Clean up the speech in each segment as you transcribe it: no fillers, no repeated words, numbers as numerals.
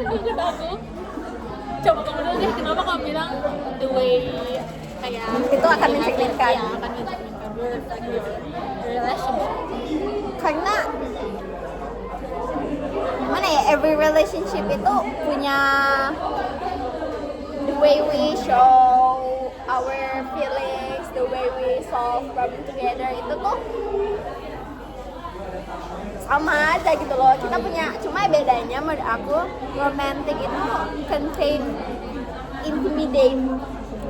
menurut aku. Coba kamu dulu deh, kenapa kamu bilang the way kayak Itu akan mencerminkan. Ya, akan mencerminkan your relationship. Karena mana ya, every relationship itu punya the way we show our feelings, the way we solve problem together, itu tuh sama aja gitu loh. Kita punya, cuma bedanya menurut aku romantic itu contain intimidate.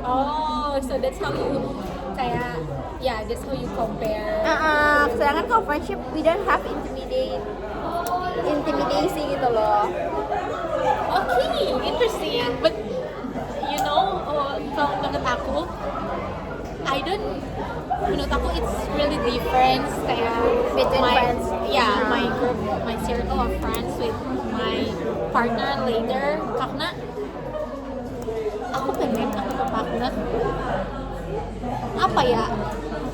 Oh, so that's how you kayak that's how you compare. Sedangkan kalau friendship we don't have intimidasi gitu loh. Okay, interesting. But you know, kalau menurut aku, menurut aku it's really different kayak Between friends. Yeah, my group, my circle of friends with my partner later, karena aku pengen aku partner apa ya,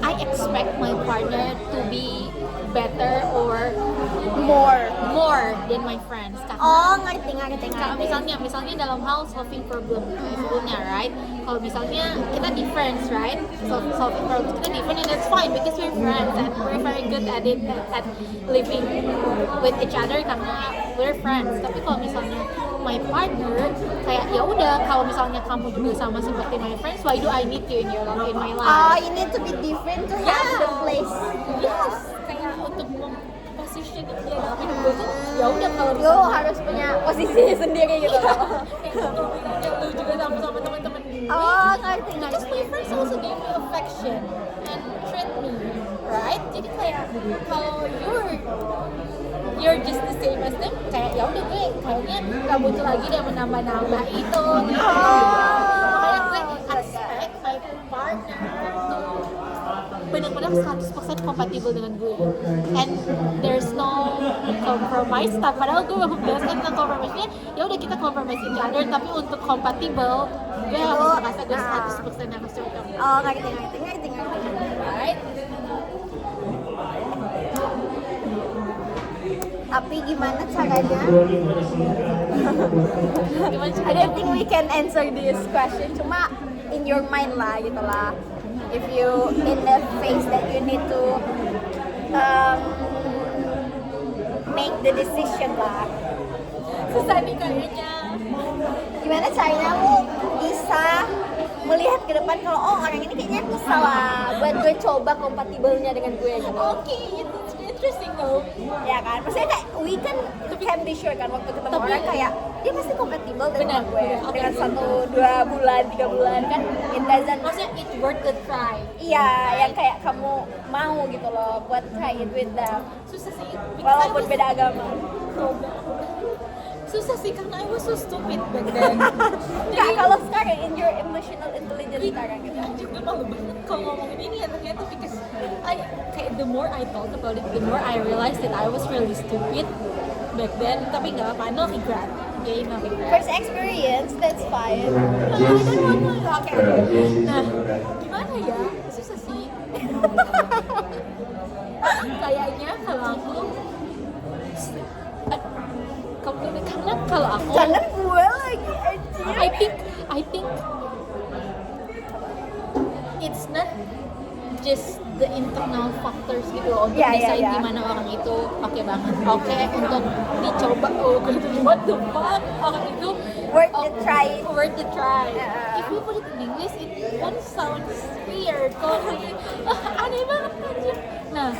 I expect my partner to be better or more than my friends. Oh, ngerti. Kalau misalnya dalam hal solving problemnya, right? Kalau misalnya kita different, right? Solving problems kita different, and that's fine because we're friends and we're very good at it, at living with each other karena we're friends. Tapi kalau misalnya my partner kayak ya udah, kalau misalnya kamu juga sama seperti my friends, why do I need you in my life? Oh, you need to be different to have the place. Yes, kayak untuk position dia dalam hidup gue tuh ya udah, kalau Lo harus punya posisi sendiri gitu loh. kalau misalnya lu juga sama teman-teman gue, Oh, ngerti. because my friends also give me affection and treat me right. Jadi kayak kalau you're just the same as them, kayak ya udah gue kayaknya gak butuh lagi dia menambah itu gitu. Makanya gue expect my partner tuh benar-benar 100% kompatibel dengan gue, and there's no compromise. Padahal gue biasa tentang compromise-nya, ya udah kita compromise each other, tapi untuk kompatibel gue harus merasa gue 100% harus suka. Oh, ngerti. Right? Tapi gimana caranya? Gimana I don't think we can answer this question. Cuma in your mind lah gitu lah. If you in the phase that you need to make the decision lah. Susah nih kayaknya. Gimana caranya lu bisa melihat ke depan kalau orang ini kayaknya bisa lah buat gue coba kompatibelnya dengan gue gitu. Okay, it's interesting though. Ya kan, maksudnya kayak we can be sure kan waktu ketemu orang kayak dia pasti kompatibel dengan gue. Okay. Dengan 1, 2 bulan, 3 bulan kan it doesn't. Maksudnya it's worth the try. Iya, yang kayak kamu mau gitu loh buat try it with them. Susah sih. Walaupun beda agama. Susah sih karena I was so stupid back then. Kak, kalau sekarang in your emotional intelligence sekarang gitu. Anjir, gue malu banget kalau ngomongin ini ya ternyata, because kayak the more I thought about it, the more I realized that I was really stupid back then. Tapi nggak apa, no regret. Okay, no regret. First experience, that's fine. I don't want to. Okay. Nah, gimana ya? Susah sih. Kayaknya kalau aku karena kalau aku Jangan gue lagi anjir. I think it's not just the internal factors gitu loh untuk desain gimana orang itu oke banget, oke untuk dicoba. What the fuck, orang itu Worth the try. Worth the try. If you put it in English, it won't sound weird. Kalau aneh banget anjir. Nah,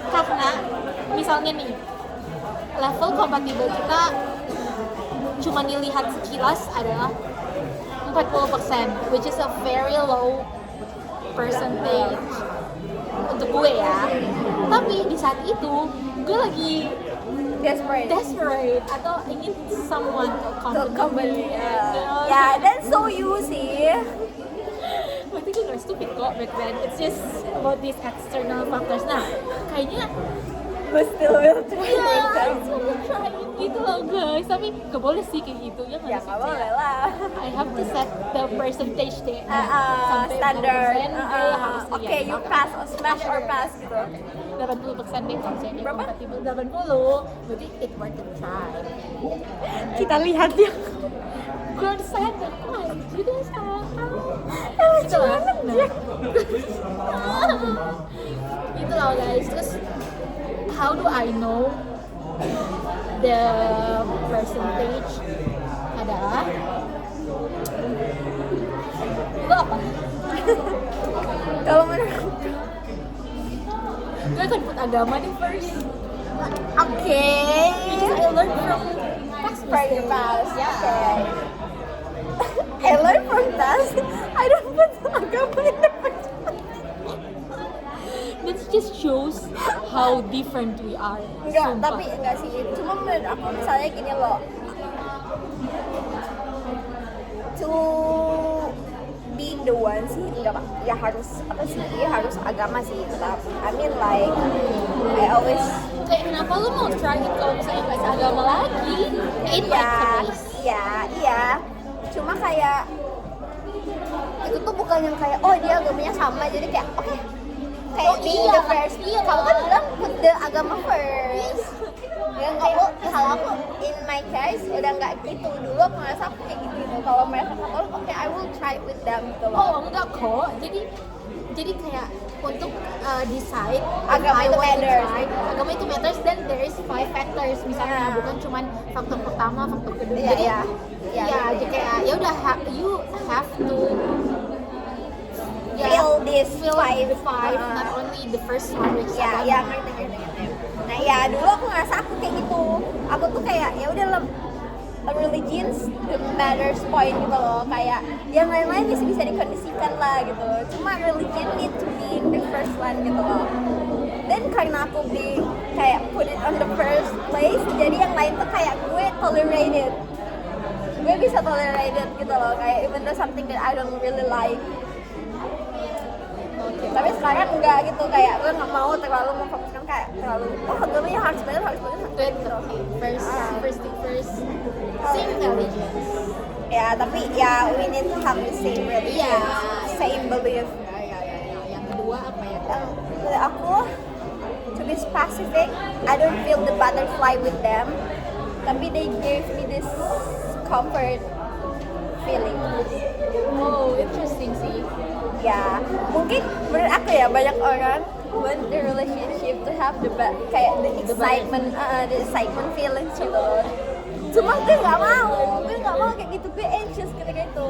karena misalnya nih level kompatibel kita cuma dilihat sekilas adalah 40%, which is a very low percentage untuk gue ya. Tapi di saat itu gue lagi desperate atau ingin someone to accompany me. Yeah, that's so you sih. Berarti gue gak stupid kok back then. It's just about these external factors. Nah, kayaknya but still will try Iya, with them. I still will try it gitu loh guys. Tapi gak boleh sih kayak gitu ya Ya nggak nggak sih? boleh lah. I have to set the percentage deh. Sampai Standard. 80% gue harus Oke, you pass or smash or pass gitu. 80% deh kalau saya Berapa? kompatibel 80, berarti it worth a try. Kita lihat ya. Gue udah sadar, anjir deh sekarang. Lucu banget ya. Gitu loh guys. Terus how do I know the percentage adalah lo apa? Kalau menurut Gue akan put agama di first oke. because I learned from past From your mistakes. past. Yeah. Okay. I learned from that. I don't put agama in the first. That just shows how different we are. Enggak, Sumpah. tapi enggak sih. Cuma menurut aku misalnya gini loh. To be the one sih enggak ya harus apa sih? Harus agama sih tetap. I mean like I always Kayak kenapa lu mau try it kalau misalnya nggak seagama lagi? In my case. iya. Cuma kayak itu tuh bukan yang kayak oh dia agamanya sama jadi kayak oke kayak Oh, being iya, the first. iya. Kamu kan bilang put the agama first. Yang kayak kalau aku in my case udah nggak gitu dulu aku ngerasa aku kayak gitu. Kalau mereka Katolik oke I will try with them gitu loh. Oh enggak kok. Jadi kayak untuk decide Agama if I itu want to matters. try, agama itu matters, then there is 5 factors misalnya Yeah. bukan cuman faktor pertama, faktor kedua. Iya, Jadi iya. Iya, ya, iya, jadi kayak ya udah you have to Feel this feel five. the five, not only the first one which is Ya agama. ngerti. Nah ya dulu aku ngerasa aku kayak gitu. Aku tuh kayak ya udah religions the matters point gitu loh. Kayak yang lain-lain bisa dikondisikan lah gitu. Cuma religion need to be the first one gitu loh. Dan karena aku kayak put it on the first place, jadi yang lain tuh kayak gue tolerated. Gue bisa tolerated gitu loh. Kayak even though something that I don't really like. Tapi sekarang enggak gitu, kayak gue nggak mau terlalu memfokuskan kayak terlalu agamanya harus benar gitu. First thing first, same intelligence. Ya tapi ya we need to have the same religion, Iya. same belief. Ya. Yang kedua apa ya? Menurut aku to be specific, I don't feel the butterfly with them, tapi they gave me this comfort feeling. Oh, interesting sih. Ya mungkin menurut aku ya banyak orang want the relationship to have kayak the excitement feelings gitu loh. Cuma gue nggak mau kayak gitu, gue anxious ketika itu.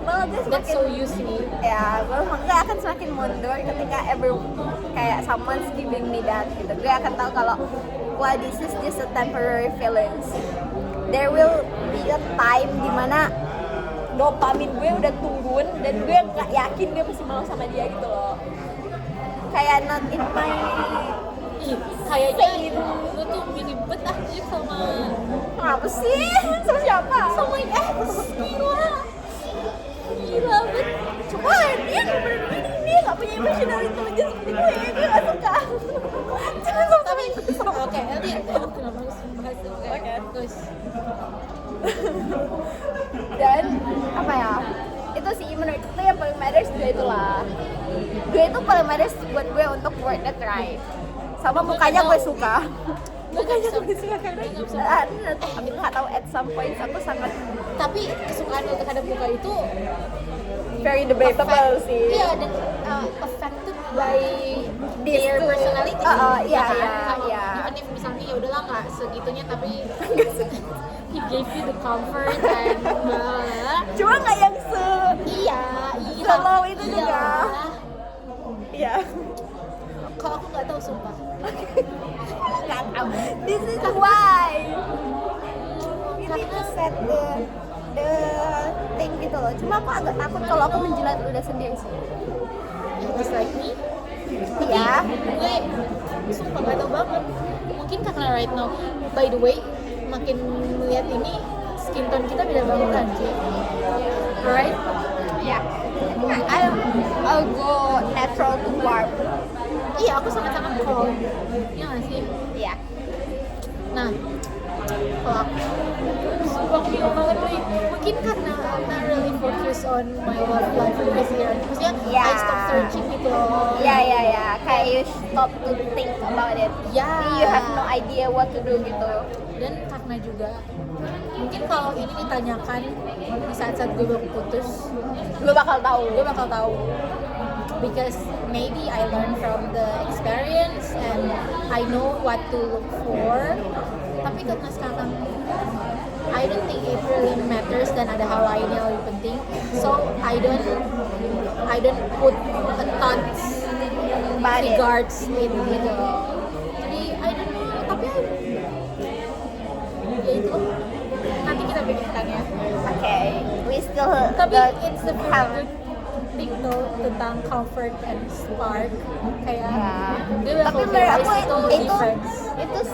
Malah gue That's semakin so you sih. ya gue akan semakin mundur ketika kayak someone's giving me that gitu. Gue akan tahu kalau wah this is just a temporary feelings. There will be a time dimana dopamin gue udah turun dan gue nggak yakin gue masih mau sama dia gitu loh. Kayak not in my Ih, kayaknya lu tuh mirip bet aja sama apa sih sama siapa? sama ex. Gila bet. Cuma dia nggak punya emotional intelligence seperti gue nggak suka. Tapi oke, nanti kenapa harus bahas itu? Oke, terus Dan apa ya? Itu sih menurut itu yang paling matters gue itulah. Gue itu paling matters buat gue untuk worth the try. Sama mukanya gue suka. Mukanya gue suka karena tapi nggak tahu at some point aku sangat tapi kesukaan lu terhadap muka itu very debatable sih. Iya, dan affected by These their two. personality. Iya, kan? iya, Kalau iya. even if misalnya ya udahlah nggak segitunya, tapi he gave you the comfort and Cuma nggak yang iya. Slow itu juga. Iya. Kalau aku nggak tahu sumpah. Nggak tahu. This is why you need to set the thing gitu loh. Cuma aku agak takut kalau aku menjilat udah sendiri sih. Just like me. Iya. Gue sumpah nggak tahu banget. Mungkin karena right now, by the way, makin melihat ini skin tone kita beda banget kan sih. Right? Ya. I'll go natural to warm. Iya, aku sangat-sangat pro. Iya nggak sih? Iya. Nah, kalau aku sumpah bingung banget nih. Mungkin karena I'm not really focus on my love life this year. Maksudnya Yeah. I stop searching gitu loh. Iya. Kayak you stop to think about it. Ya. You have no idea what to do gitu. Dan karena juga mungkin kalau ini ditanyakan di saat-saat gue baru putus, Lu bakal tahu. gue bakal tahu. Because maybe I learned from the experience and I know what to look for. Tapi karena sekarang I don't think it really matters dan ada hal lain yang lebih penting. So I don't put a thoughts About it. regards it gitu. Jadi I don't know. Tapi ya itu nanti kita pikirkan ya. Okay. We still Tapi don't it's the have. good thing tuh tentang comfort and spark kayak Ya. dia udah Tapi okay, menurut aku guys, itu difference.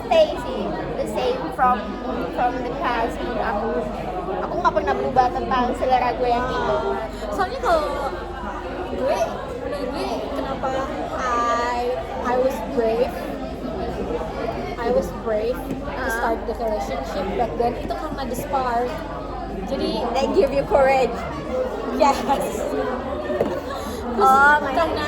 stay sih, the same from the past. Menurut aku nggak pernah berubah tentang selera gue yang itu. Soalnya kalau menurut gue kenapa I was brave to start the relationship back then itu karena the spark. Jadi They give you courage. yes. Oh my Karena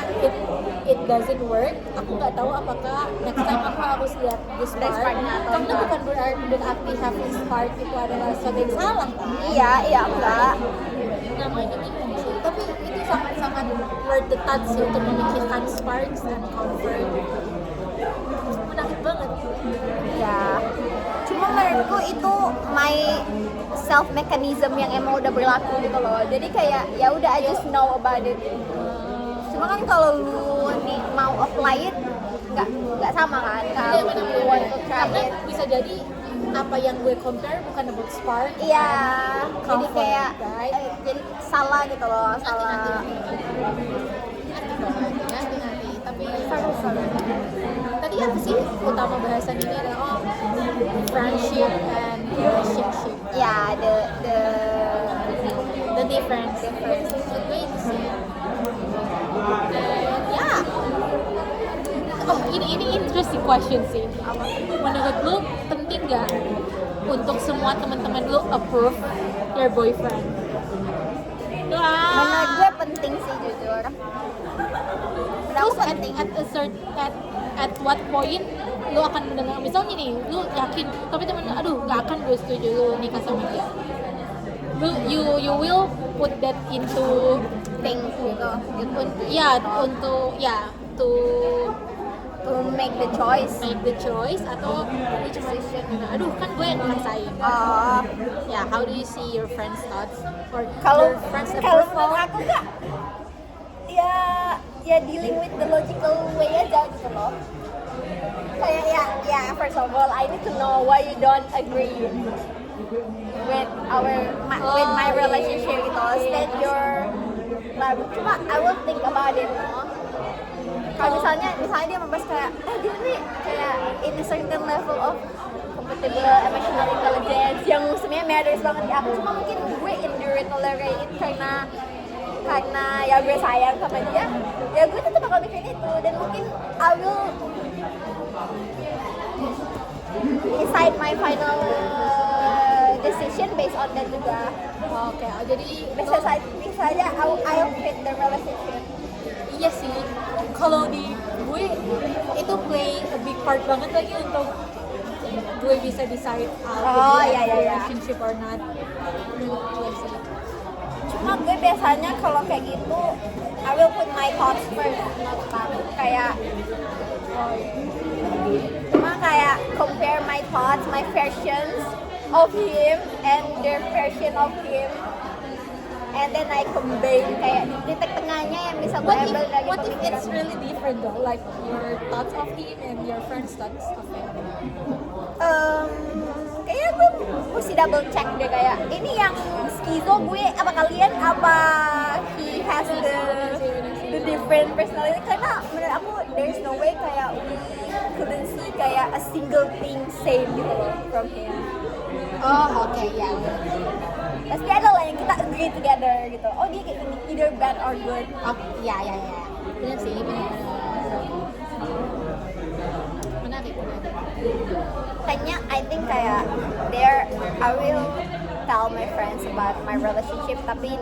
it doesn't work, aku nggak tahu apakah next time aku harus lihat the spark. spark-nya atau Karena enggak. bukan berarti having spark itu adalah sesuatu yang salah kan? Iya enggak. Namanya bingung sih. Tapi itu sangat-sangat worth the touch sih untuk memikirkan sparks dan comfort. Menarik banget. Ya. Cuma menurutku itu my self mechanism yang emang udah berlaku gitu loh. Jadi kayak ya udah I just know about it. Cuma kan kalau lu nih mau apply it nggak sama kan kalau you want to try Karena it. bisa jadi apa yang gue compare bukan about spark. Iya, jadi Comfort, kayak right? jadi salah gitu loh, salah. Nanti. Tapi tadi apa sih utama bahasan ini adalah friendship and relationship. Ya, The difference. Menurut gue itu sih. Dan ya. Oh, ini interesting question sih. Menurut lu penting gak untuk semua teman-teman lu approve your boyfriend? menurut gue penting sih jujur. Terus at what point lu akan mendengar, misalnya nih lu yakin tapi temen aduh gak akan gue setuju lu nikah sama dia, lu you will put that into Things gitu. to make the choice. make the choice atau lu cuma aduh kan gue yang ngerasain. Ya, how do you see your friends' thoughts or Kalau your friends' kalau approval? menurut aku nggak, ya dealing with the logical way aja gitu loh. Kayak ya first of all I need to know why you don't agree with with my relationship gitu. State your cuma I will think about it. Kalau misalnya dia membahas kayak dia nih kayak in a certain level of compatible emotional intelligence yang sebenarnya matters banget di aku, cuma mungkin gue endure tolerate it karena ya gue sayang sama dia, ya gue tetap bakal bikin itu dan mungkin I will decide my final decision based on that juga. Oke, jadi Bisa aja I'll fit the relationship. iya sih, kalau di gue itu play a big part banget lagi untuk gue bisa decide relationship or not. Menurut gue sih. Cuma gue biasanya kalau kayak gitu I will put my thoughts first, not that. Cuma kayak compare my thoughts, my versions of him and their version of him, and then I combine kayak titik tengahnya yang bisa gue ambil dari What if pemikiran. it's really different though, like your thoughts of him and your friend's thoughts of him? Kayaknya gue mesti double check deh, kayak ini yang skizo gue apa kalian, apa he has the different personality, karena menurut aku there's no way kayak we couldn't see kayak a single thing same gitu loh from him. Oh, oke, ya. Pasti ada lah yang kita agree together gitu, oh dia kayak gini, either bad or good. Oh, ya. Benar sih, benar. Kayaknya I think kayak there I will tell my friends about my relationship, tapi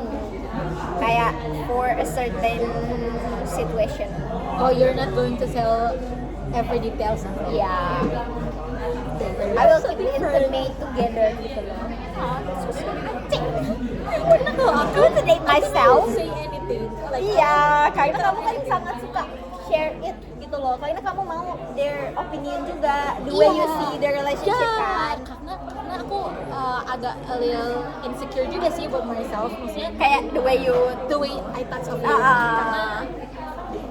kayak for a certain situation. Oh, you're not going to tell every details. Yeah, I will keep it intimate together gitu loh. Karena kalau aku To date myself. say anything. Like, Iya, karena kamu kan sangat suka share it gitu loh. Karena kamu mau their opinion juga, the way you see the relationship kan. Karena aku agak a little insecure juga sih about myself. Maksudnya Kayak the way you the way I touch of him. Ah. Karena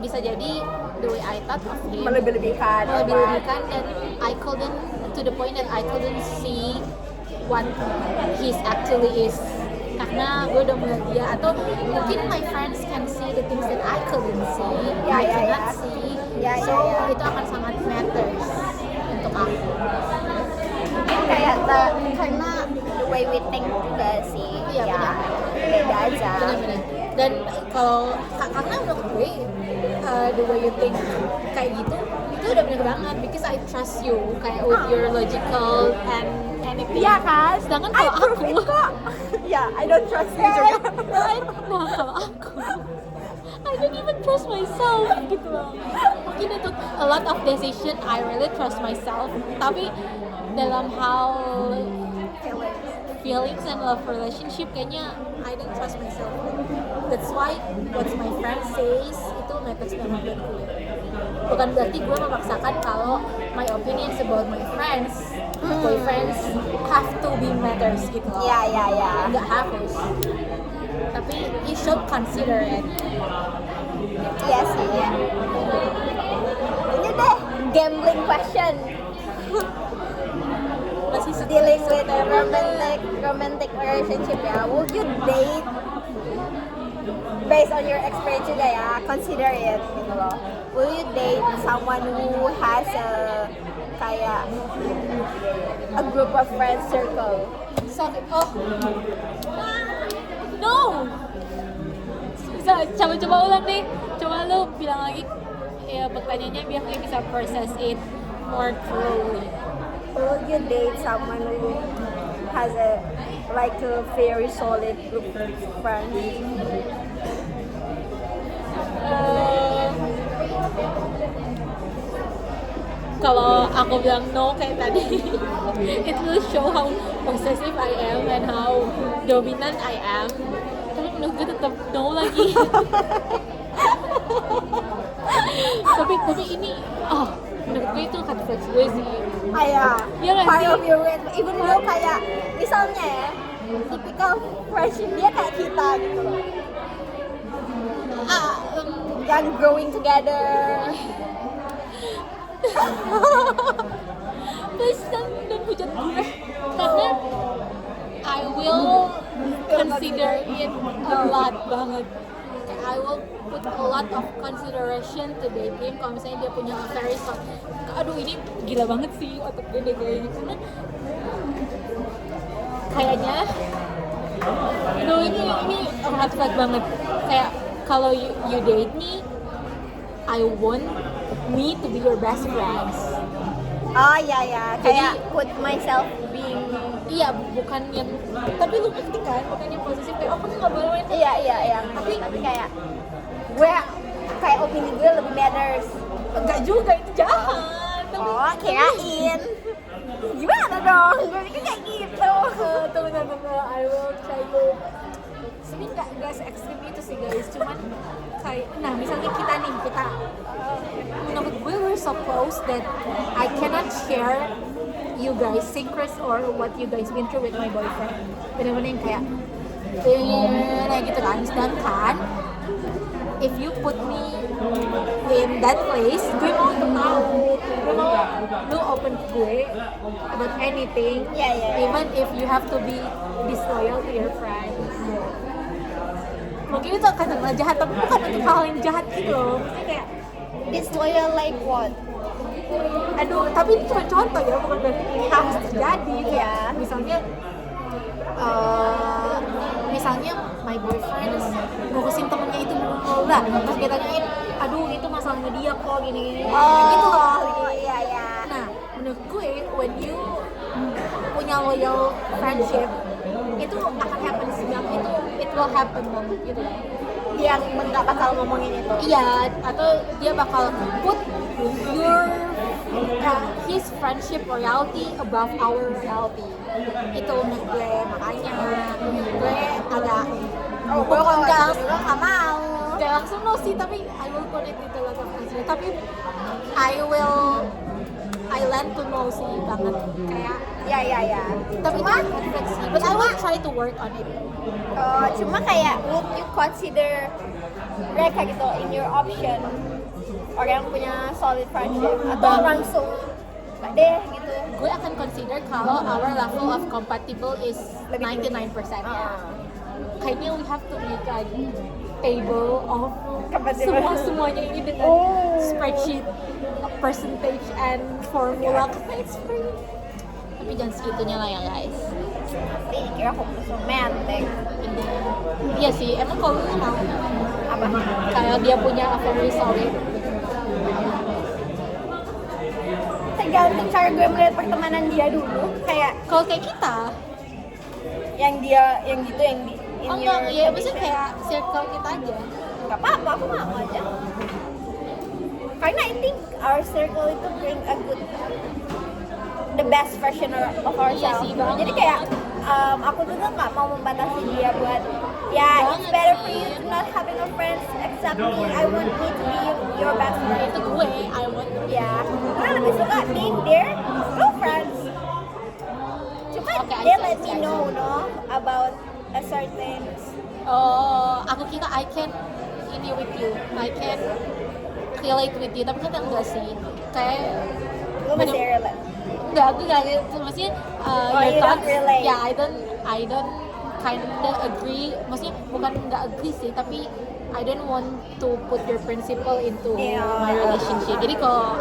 bisa jadi the way I touch of him melebih-lebihkan. melebih-lebihkan, dan I couldn't, to the point that I couldn't see what he's actually is, karena gue udah melihat dia, atau mungkin my friends can see the things that I couldn't see, Ya, I ya, cannot ya. see, Ya, so ya, ya. itu akan sangat matters untuk aku. Mungkin kayak karena the way we think juga sih. Iya, ya, benar. beda aja. Benar-benar. Dan kalau karena menurut gue the way you think kayak gitu itu udah bener banget, because I trust you kayak with your logical and anything. Iya kan? Sedangkan I kalau prove aku it kok. Ya, I don't trust you juga. right? Nah, kalau aku I don't even trust myself gitu loh. Mungkin untuk a lot of decision I really trust myself, tapi dalam hal feelings and love relationship kayaknya I don't trust myself. That's why what my friend says itu matters banget buat gue. Bukan berarti gue memaksakan kalau my opinions about my friends, boyfriends have to be matters gitu loh. Iya, iya, iya. Nggak harus. Tapi you should consider it. Iya sih. Ini deh gambling question. Masih Dealing with a romantic relationship ya. Would you date based on your experience juga ya? Consider it gitu loh. Will you date someone who has kayak a group of friends circle? Sorry. Oh. No. Coba ulang deh. Coba lu bilang lagi ya pertanyaannya biar gue bisa process it more thoroughly. Will you date someone who has a very solid group of friends? Kalau aku bilang no kayak tadi, it will show how possessive I am and how dominant I am. Tapi menurut gue tetap no lagi. tapi ini, menurut gue itu red flags gue sih. Kayak Iya nggak part sih? of your red, even though kayak misalnya ya, typical friendship dia kayak kita gitu loh. Yang growing together. Please don't hujat gue, karena I will consider it a lot banget. I will put a lot of consideration to date him kalau misalnya dia punya a very strong. Aduh, ini gila banget sih otak gue deh kayaknya, karena kayaknya aduh ini red flag banget. Kayak kalau you date me, I want me to be your best friends. Oh iya ya, kayak Jadi- put myself being. Iya, bukan yang, tapi lu ngerti kan, bukan yang posesif kayak kamu nggak boleh. Iya, tapi kayak gue kayak opini gue lebih matters. Enggak juga, itu jahat. Tapi, Oh, kirain. Gimana dong? Gue pikir kayak gitu. Tunggu, I will try to. Sebenarnya nggak se-ekstrim itu sih guys, cuman kayak, nah misalnya kita menurut gue we're so close that I cannot share you guys secrets or what you guys been through with my boyfriend. Bener-bener yang kayak gitu kan. Sedangkan if you put me in that place, gue mau tahu, gue mau lu open ke gue about anything, Yeah. even if you have to be disloyal to your friends. Mungkin itu akan terkenal jahat, tapi bukan untuk hal yang jahat gitu loh. Maksudnya kayak, Disloyal like what? aduh, tapi itu cuma contoh ya, bukan berarti ini harus terjadi. Kayak Iya. misalnya my boyfriend ngurusin temennya itu mulu lah, terus dia tanyain, aduh itu masalahnya dia kok gini Oh, gitu loh. iya. Nah, menurut gue when you punya loyal friendship itu akan happen sih, itu it will happen banget gitu. Yang nggak bakal ngomongin itu. Iya, atau dia bakal put your his friendship loyalty above our loyalty. Itu menurut gue, makanya gue agak Gue kalau nggak juga nggak mau. langsung no sih, tapi I will put it into like a friendship. Tapi I learn to know sih banget kayak Ya. tapi Cuma, itu refleksi sih, but I will try to work on it. cuma kayak would you consider mereka gitu in your option orang yang punya solid friendship atau langsung nggak deh gitu? Gue akan consider kalau our level of compatible is 99% ya. Kayaknya we have to make a table of Compatible. semuanya ini dengan spreadsheet, percentage and formula karena it's free. Tapi jangan segitunya lah ya guys. Kira aku romantic. Iya sih, emang kalau lu mau Apa? kayak dia punya a very solid. Tergantung cara gue melihat pertemanan dia dulu. Kayak Kalau kayak kita, yang dia yang gitu yang di in oh your enggak, ya maksudnya condition. kayak circle kita aja. Nggak apa-apa, aku mau aja. Karena I think our circle itu bring a good the best version of ourselves. Iya sih, banget. Jadi kayak aku juga nggak mau membatasi dia buat ya it's Banget better for sih. you to not having a friends except me. I want me to be your best friend. Itu gue, I want. Ya, gue lebih suka being their no friends. Cuma Okay, they I let see, me I see. know about a certain Oh, aku kira I can ini with you, I can relate with you, tapi kan enggak sih. Kayak lu masih relate. enggak, aku enggak gitu. Maksudnya your you don't thoughts, relate. ya I don't kinda agree. Maksudnya bukan enggak agree sih, tapi I don't want to put your principle into Yeah. my relationship. Jadi kalau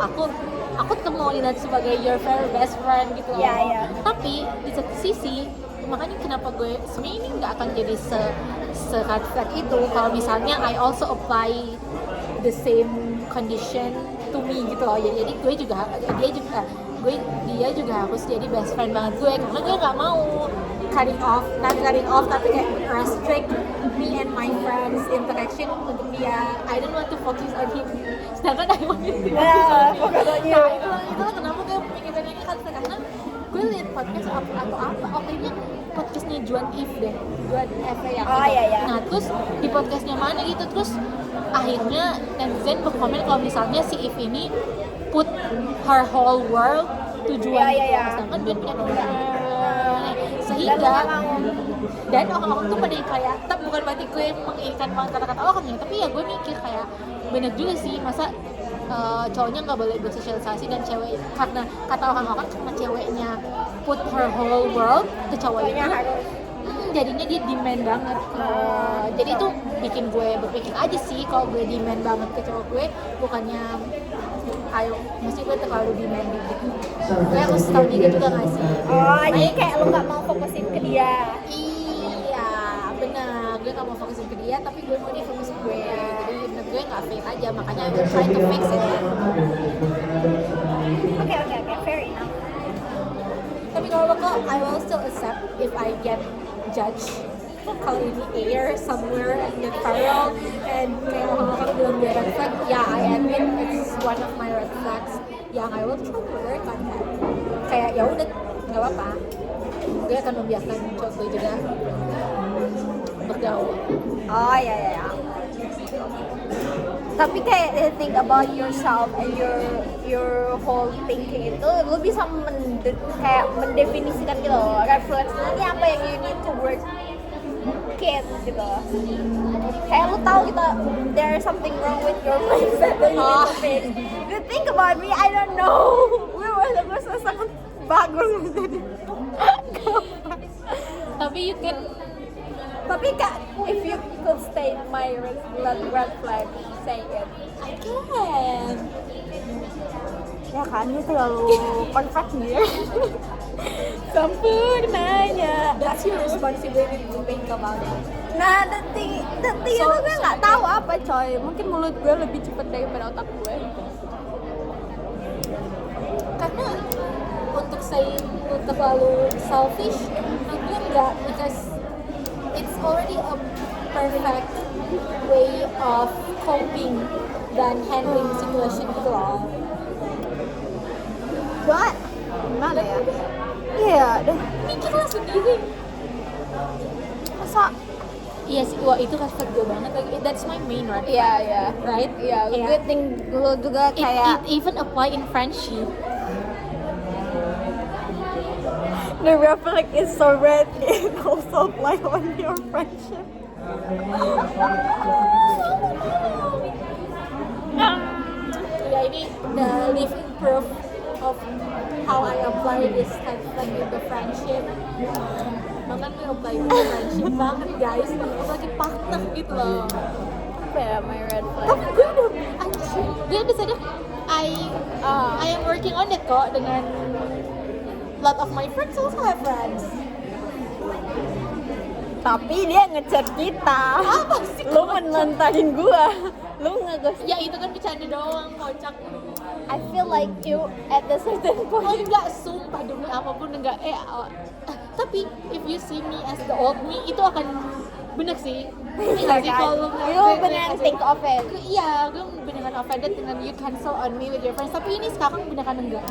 aku tetap mau dilihat sebagai your very best friend gitu loh. Yeah, yeah. Tapi di satu sisi, makanya kenapa gue sebenarnya ini nggak akan jadi red flag itu kalau misalnya I also apply the same condition to me gitu loh. Jadi dia juga harus jadi best friend banget gue, karena gue nggak mau cutting off tapi kayak restrict me and my friends interaction untuk dia. I don't want to focus on him, sedangkan I want to focus on him. focus on you. Nah, itulah kenapa gue mikirnya ini kan karena gue liat podcast atau apa, kayaknya podcastnya Juan If deh, Juan F yang Oh, itu. iya. Nah terus di podcastnya mana gitu, terus akhirnya netizen berkomen kalau misalnya si If ini put her whole world to Juan Iya, gitu, iya. sedangkan Juan punya nomor. Sehingga Dan orang dan orang-orang tuh pada yang kayak, tapi bukan berarti gue mengikat banget kata-kata orang ya, tapi ya gue mikir kayak bener juga sih, masa cowoknya nggak boleh bersosialisasi dan cewek, karena kata orang-orang karena ceweknya put her whole world ke cowoknya, harus jadinya dia demand banget. Jadi itu bikin gue berpikir aja sih, kalau gue demand banget ke cowok gue, bukannya ayo, mesti gue terlalu demanding gitu. Gue harus tahu diri juga nggak sih? jadi kayak lu nggak mau fokusin ke dia. Iya, benar. Gue gak mau fokusin ke dia, tapi gue mau dia fokusin gue. Jadi menurut gue gak fair aja, makanya I will try to fix it. Oke, fair enough. Tapi kalau bakal, I will still accept if I get judged. Kalau ini air somewhere and get viral and kayak orang-orang bilang gue red flag, ya I admit it's one of my red flags yang I will try to work on that. Kayak ya udah, nggak apa-apa. Gue akan membiarkan cowok gue juga bergaul. Oh ya. Tapi kayak think about yourself and your whole thinking itu, lu bisa kayak mendefinisikan gitu loh, red flags ini apa yang you need to work kids gitu loh. Kayak lu tahu gitu, there's something wrong with your mindset that you need to fix. You think about me, I don't know. Gue sangat bagus jadi. Tapi you can, Tapi kak, if you could state my red flag, say it. I can. Ya kan, ini terlalu perfect nih. Sempurnanya. That's your responsibility to think about it. Nah, detik itu gue nggak tahu apa coy. Mungkin mulut gue lebih cepet daripada otak gue. Karena maksain lu terlalu selfish, gue enggak, because it's already a perfect way of coping dan handling situation gitu loh. Buat gimana ya? Iya deh. Mikirlah sendiri. Masa? Iya sih, wah itu respect gue banget. Like, that's my main right? Iya. Right? Iya, Kayak, gue think dulu juga kayak it even apply in friendship. the reflex is so red, it also apply on your friendship. Ya ini the living proof of how I apply this type of thing in the friendship. Bahkan gue apply in the friendship banget guys, lagi partner gitu loh. Apa ya my red flag? Tapi gue udah sadar I am working on it kok, dengan lot of my friends also have friends. Tapi dia ngechat kita. Apa sih? Lu menentangin gua. Lu ngeghost. Ya itu kan bercanda doang, kocak. I feel like you at the certain Oh point. enggak, sumpah demi apapun enggak. Tapi if you see me as the old me, itu akan bener sih. Iya sih kalau You beneran think of it. Iya, gue beneran offended dengan you cancel on me with your friends. Tapi ini sekarang beneran enggak.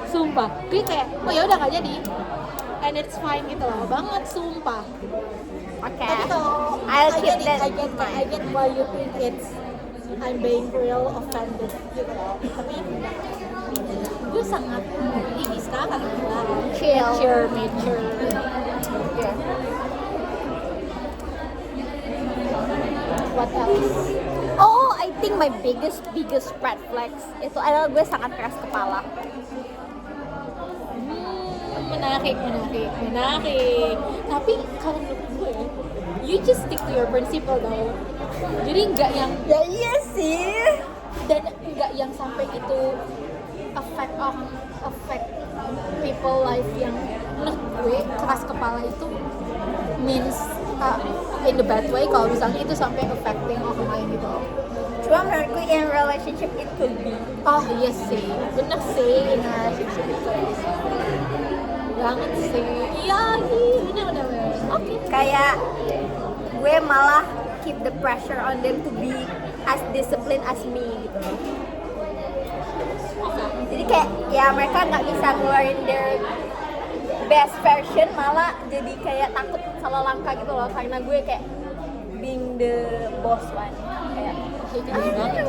Sumpah, gue kayak, oh ya udah nggak jadi. And it's fine gitu loh, banget sumpah. Okay. Tapi kalau I'll I keep get it, that I in get mind. why you think I'm being real offended gitu loh. Tapi gue sangat ini sekarang lah. Chill. Mature. Yeah. What else? Oh, I think my biggest red flags itu adalah gue sangat keras kepala. Menarik. Tapi kalau menurut gue, you just stick to your principle though. Jadi nggak yang, Ya iya sih. dan nggak yang sampai itu affect people life, yang menurut gue keras kepala itu means in the bad way kalau misalnya itu sampai affecting orang lain gitu. Cuma menurut gue in relationship it could be. Oh iya sih, bener sih, in a relationship itu banget sih. Iya, bener. Oke. Kayak gue malah keep the pressure on them to be as disciplined as me gitu. Jadi kayak ya mereka nggak bisa ngeluarin their best version, malah jadi kayak takut salah langkah gitu loh, karena gue kayak being the boss one kayak Itu banget.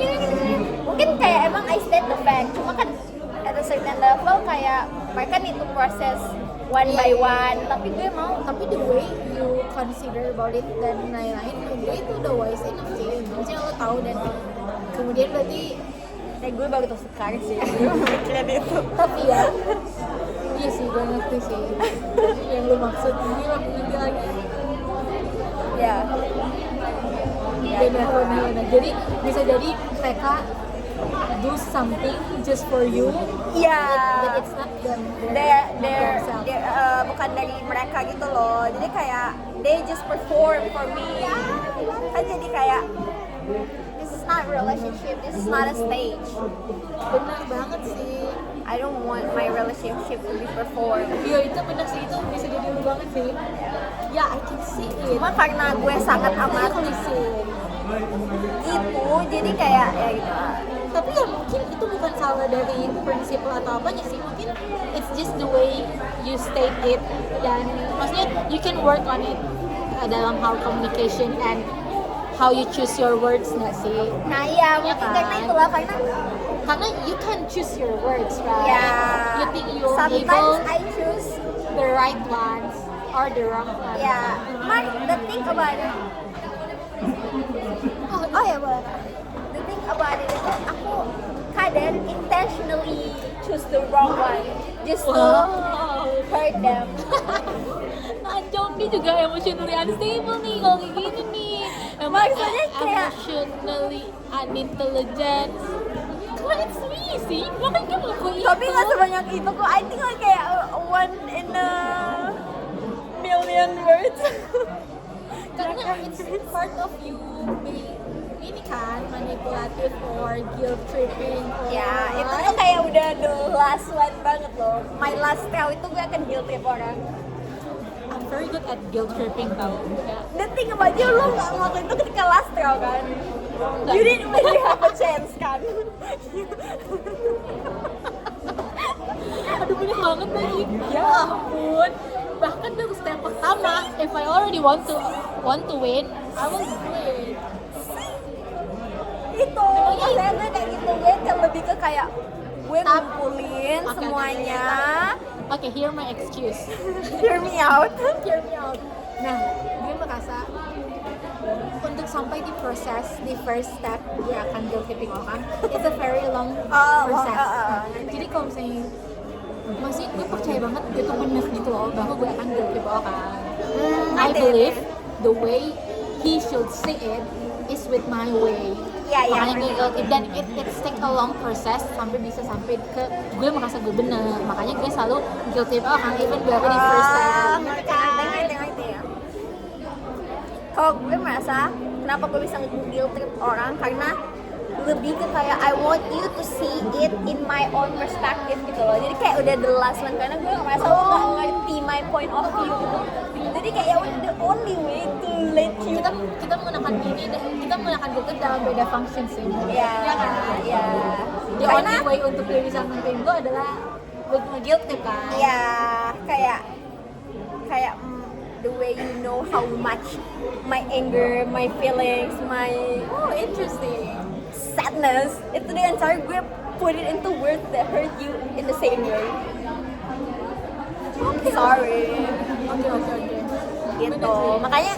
mungkin kayak emang I state the fact, cuma kan at a certain level kayak mereka need to process one by one, tapi gue mau Tapi the way you consider about it dan lain-lain, gue itu udah wise enough sih. Maksudnya lo tahu, dan kemudian berarti gue baru tahu sekarang sih gue mikirin itu. tapi ya iya sih, gue ngerti sih yang lu maksud. Ini ngerti lagi. Ya Benar. Jadi bisa jadi mereka do something just for you, iya, but it's not them. they're bukan dari mereka gitu loh, jadi kayak they just perform for me kan, jadi kayak this is not relationship, this is not a stage. Benar banget sih. I don't want my relationship to be performed. Iya itu benar sih, itu bisa jadi lu banget sih. Ya, I can see it. Cuma karena gue sangat amat sih. gitu, jadi kayak ya gitu. Tapi ya mungkin itu bukan salah dari prinsip atau apanya sih, mungkin it's just the way you state it, dan maksudnya you can work on it dalam hal communication and how you choose your words nggak sih? Nah iya, Ya mungkin kan? karena itulah, Karena you can choose your words, right? ya You think you're sometimes able I choose the right ones or the wrong ones. ya, the thing about it. Oh ya boleh. The thing about it itu aku kadang intentionally choose the wrong one just to Wow. hurt them. Anjong nih juga emotionally unstable nih kalau kayak gini nih. Maksudnya kayak- emotionally unintelligent. Karena it's me sih, makanya aku itu. Tapi nggak sebanyak itu kok. I think like kayak one in a million words. Karena it's part of you being ini kan manipulatif or guilt tripping or Ya, itu tuh kayak udah the last one banget loh. My last straw itu gue akan guilt trip orang. I'm very good at guilt tripping tau. Kayak, The thing about you, lo gak ngelakuin itu ketika last straw kan? You didn't really have a chance kan? aduh bener banget lagi. Ya ampun. Bahkan tuh step pertama, if I already want to win, I will do it. Itu, maksudnya gue kayak gitu, gue kan lebih ke kayak gue ngumpulin Oke, semuanya. Oke, hear my excuse. Hear me out. Hear me out. Nah, gue merasa untuk sampai di proses, di first step gue akan guilt tripping orang, it's a very long process. Jadi kalau misalnya masih gue percaya banget gue tuh bener gitu loh bahwa gue akan guilt trip orang. I believe the way he should see it is with my way. Iya, iya. Makanya gue guilt trip dan it's take a long process sampai ke gue merasa gue bener. Makanya gue selalu guilt trip orang even baru di first step. Ngerti ya. Kalau gue merasa kenapa gue bisa guilt trip orang karena lebih ke kayak I want you to see it in my own perspective gitu loh. Jadi kayak udah the last one karena gue merasa lo gak ngerti my point of view gitu. Jadi kayak ya udah the only way to let you. Kita menggunakan ini dan kita menggunakan guilt trip dalam beda function sih. Iya, Ya kan? iya. The only way untuk dia bisa nentuin gue adalah with nge-guilt trip kan. Iya, kayak the way you know how much my anger, my feelings, my Interesting. sadness itu dengan cara gue put it into words that hurt you in the same way. Sorry. Oke. Gitu. Makanya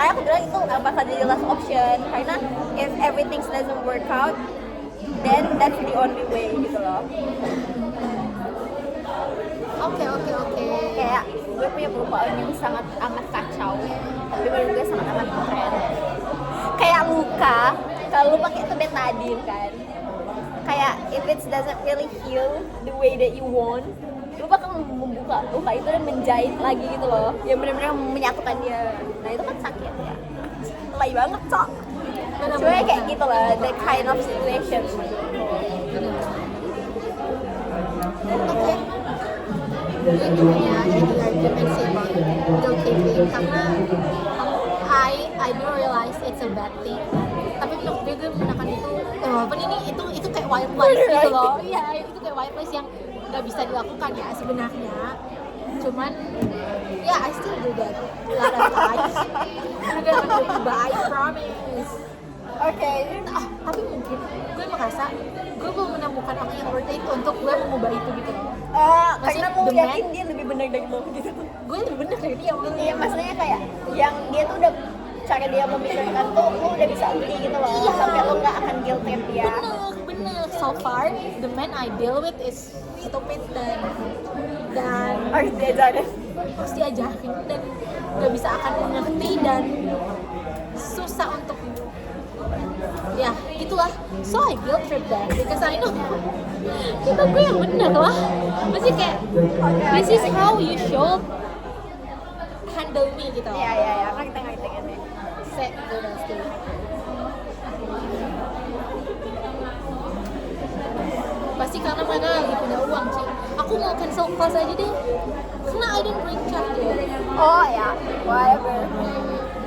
aku bilang itu gak bakal jadi last option karena if everything doesn't work out, then that's the only way gitu loh. Oke. Kayak gue punya perumpamaan yang sangat amat kacau, tapi menurut gue sangat amat keren. Kayak luka, kalau lu pakai itu betadine kan, kayak if it doesn't really heal the way that you want, lu bakal membuka luka itu dan menjahit lagi gitu loh, yang benar-benar menyatukan dia. Nah itu kan sakit ya, lay banget cok. Sebenarnya kayak gitu lah, that kind of situation. Oke. Gue punya ini argument sih about guilt tripping karena I do realize it's a bad thing. Tapi menurut gue menggunakan walaupun itu kayak white lies gitu loh. Iya, itu kayak white lies yang nggak bisa dilakukan ya sebenarnya. Cuman ya I still do that a lot of times. I'm gonna berubah, I promise. Oke. Tapi mungkin gue merasa gue belum menemukan orang yang worth it untuk gue mengubah itu gitu. Karena lu yakin dia lebih benar dari lo gitu. Gue lebih bener dari dia mungkin. Iya, maksudnya kayak yang dia tuh udah cara dia memikirkan tuh lu udah bisa beli gitu loh. Iya. Sampai lu gak akan guilt trip dia. Bener. So far, the man I deal with is stupid dan Harus diajarin. harus diajarin dan gak bisa akan mengerti dan susah untuk ya gitulah. So I guilt trip them because I know kita gue yang bener lah. Maksudnya kayak this is how you should handle me gitu. Iya, ngerti kan ya. Set gue pasti. Pasti karena mereka lagi punya uang sih. Aku mau cancel class aja deh karena I didn't bring charger. Oh ya, whatever.